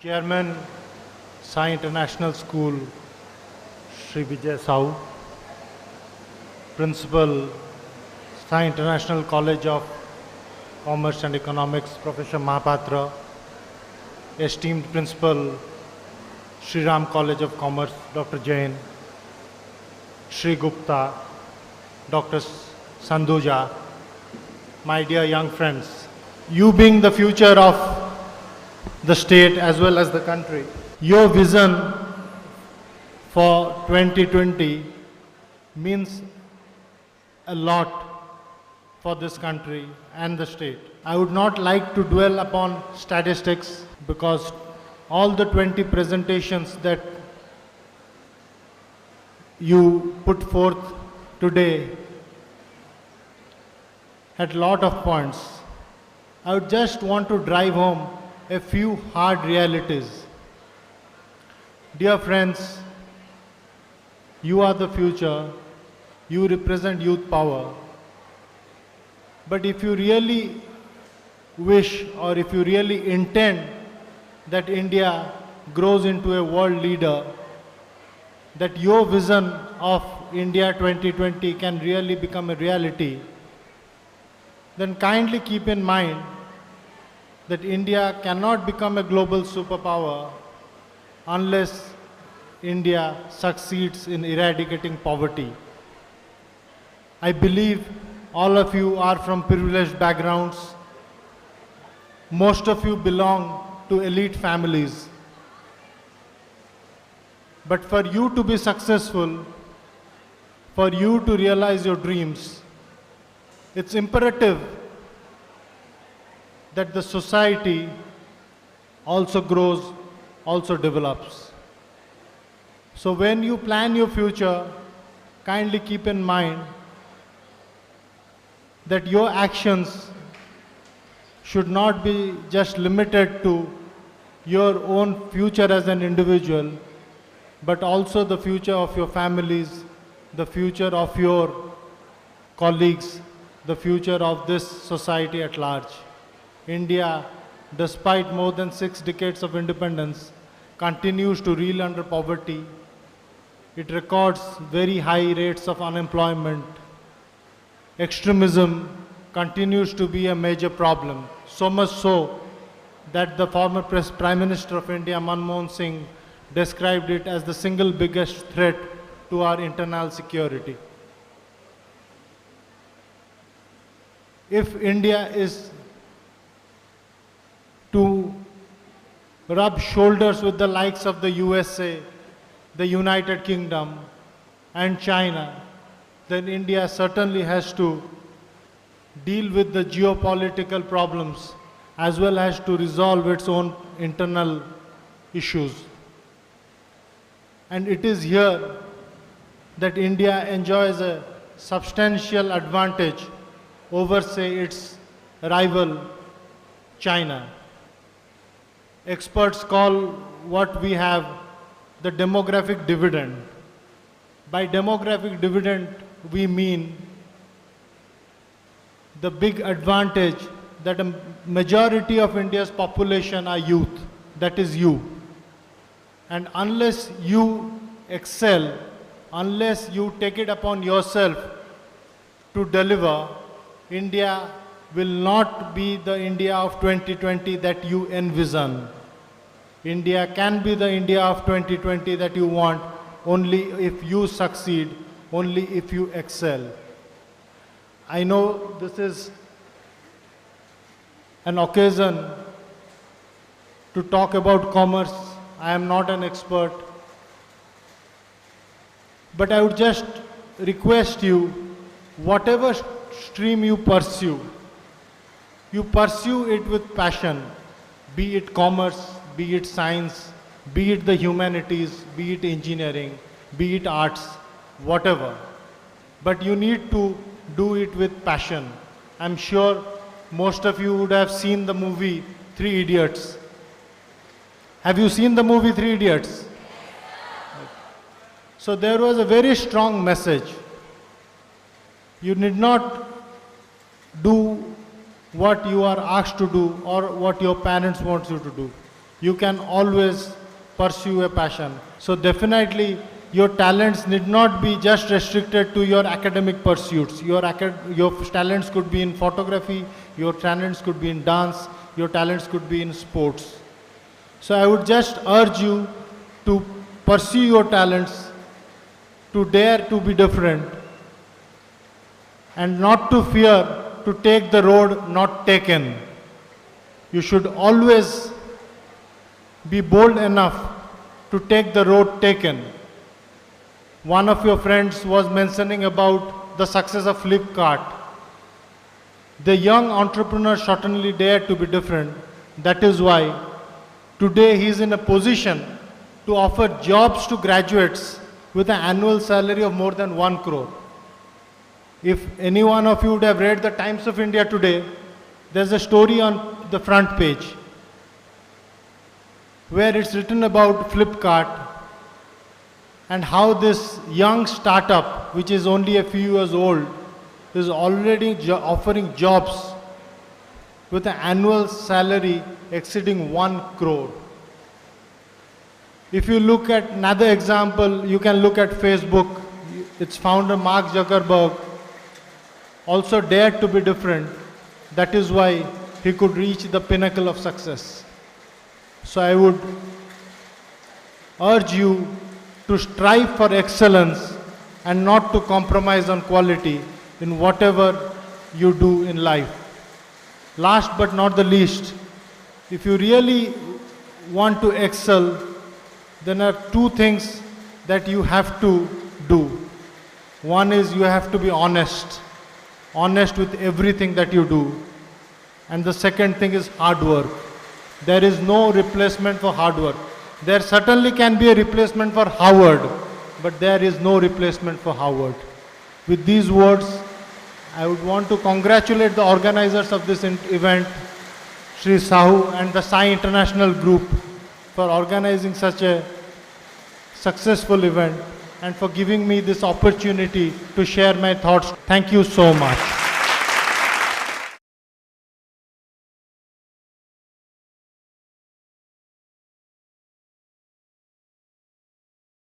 Chairman, Sai International School, Sri Vijay Sau, Principal, Sai International College of Commerce and Economics, Professor Mahapatra, esteemed Principal, Sri Ram College of Commerce, Dr. Jain, Sri Gupta, Dr. Sandhuja, my dear young friends, you being the future of the state as well as the country, your vision for 2020 means a lot for this country and the state. I would not like to dwell upon statistics because all the 20 presentations that you put forth today had a lot of points. I would just want to drive home a few hard realities. Dear friends, you are the future, you represent youth power. But if you really wish or if you really intend that India grows into a world leader, that your vision of India 2020 can really become a reality, then kindly keep in mind that India cannot become a global superpower unless India succeeds in eradicating poverty. I believe all of you are from privileged backgrounds. Most of you belong to elite families. But for you to be successful, for you to realize your dreams, it's imperative that the society also grows, also develops. So when you plan your future, kindly keep in mind that your actions should not be just limited to your own future as an individual, but also the future of your families, the future of your colleagues, the future of this society at large. India, despite more than 6 decades of independence, continues to reel under poverty. It records very high rates of unemployment. Extremism continues to be a major problem, so much so that the former Prime Minister of India, Manmohan Singh, described it as the single biggest threat to our internal security. If India is to rub shoulders with the likes of the USA, the United Kingdom, and China, then India certainly has to deal with the geopolitical problems as well as to resolve its own internal issues. And it is here that India enjoys a substantial advantage over, say, its rival, China. Experts call what we have the demographic dividend. By demographic dividend, we mean the big advantage that a majority of India's population are youth, that is you. And unless you excel, unless you take it upon yourself to deliver, India will not be the India of 2020 that you envision. India can be the India of 2020 that you want only if you succeed, only if you excel. I know this is an occasion to talk about commerce. I am not an expert. But I would just request you, whatever stream you pursue it with passion, be it commerce, be it science, be it the humanities, be it engineering, be it arts, whatever. But you need to do it with passion. I'm sure most of you would have seen the movie Three Idiots. Have you seen the movie Three Idiots? So there was a very strong message. You need not do what you are asked to do or what your parents want you to do. you can always pursue a passion. So definitely your talents need not be just restricted to your academic pursuits. Your talents could be in photography, your talents could be in dance, your talents could be in sports. So I would just urge you to pursue your talents, to dare to be different, and not to fear to take the road not taken. You should always be bold enough to take the road taken. One of your friends was mentioning about the success of Flipkart. The young entrepreneur certainly dared to be different. That is why today he is in a position to offer jobs to graduates with an annual salary of more than 1 crore. If any one of you would have read the Times of India today, there's a story on the front page where it's written about Flipkart and how this young startup, which is only a few years old, is already offering jobs with an annual salary exceeding 1 crore. If you look at another example, you can look at Facebook. Its founder, Mark Zuckerberg, also dared to be different. That is why he could reach the pinnacle of success. So I would urge you to strive for excellence and not to compromise on quality in whatever you do in life. Last but not the least, if you really want to excel, then there are two things that you have to do. One is you have to be honest with everything that you do. And the second thing is hard work. There is no replacement for hard work. There certainly can be a replacement for Harvard, but there is no replacement for Harvard. With these words, I would want to congratulate the organizers of this event, Sri Sahu and the Sai International Group, for organizing such a successful event and for giving me this opportunity to share my thoughts. Thank you so much.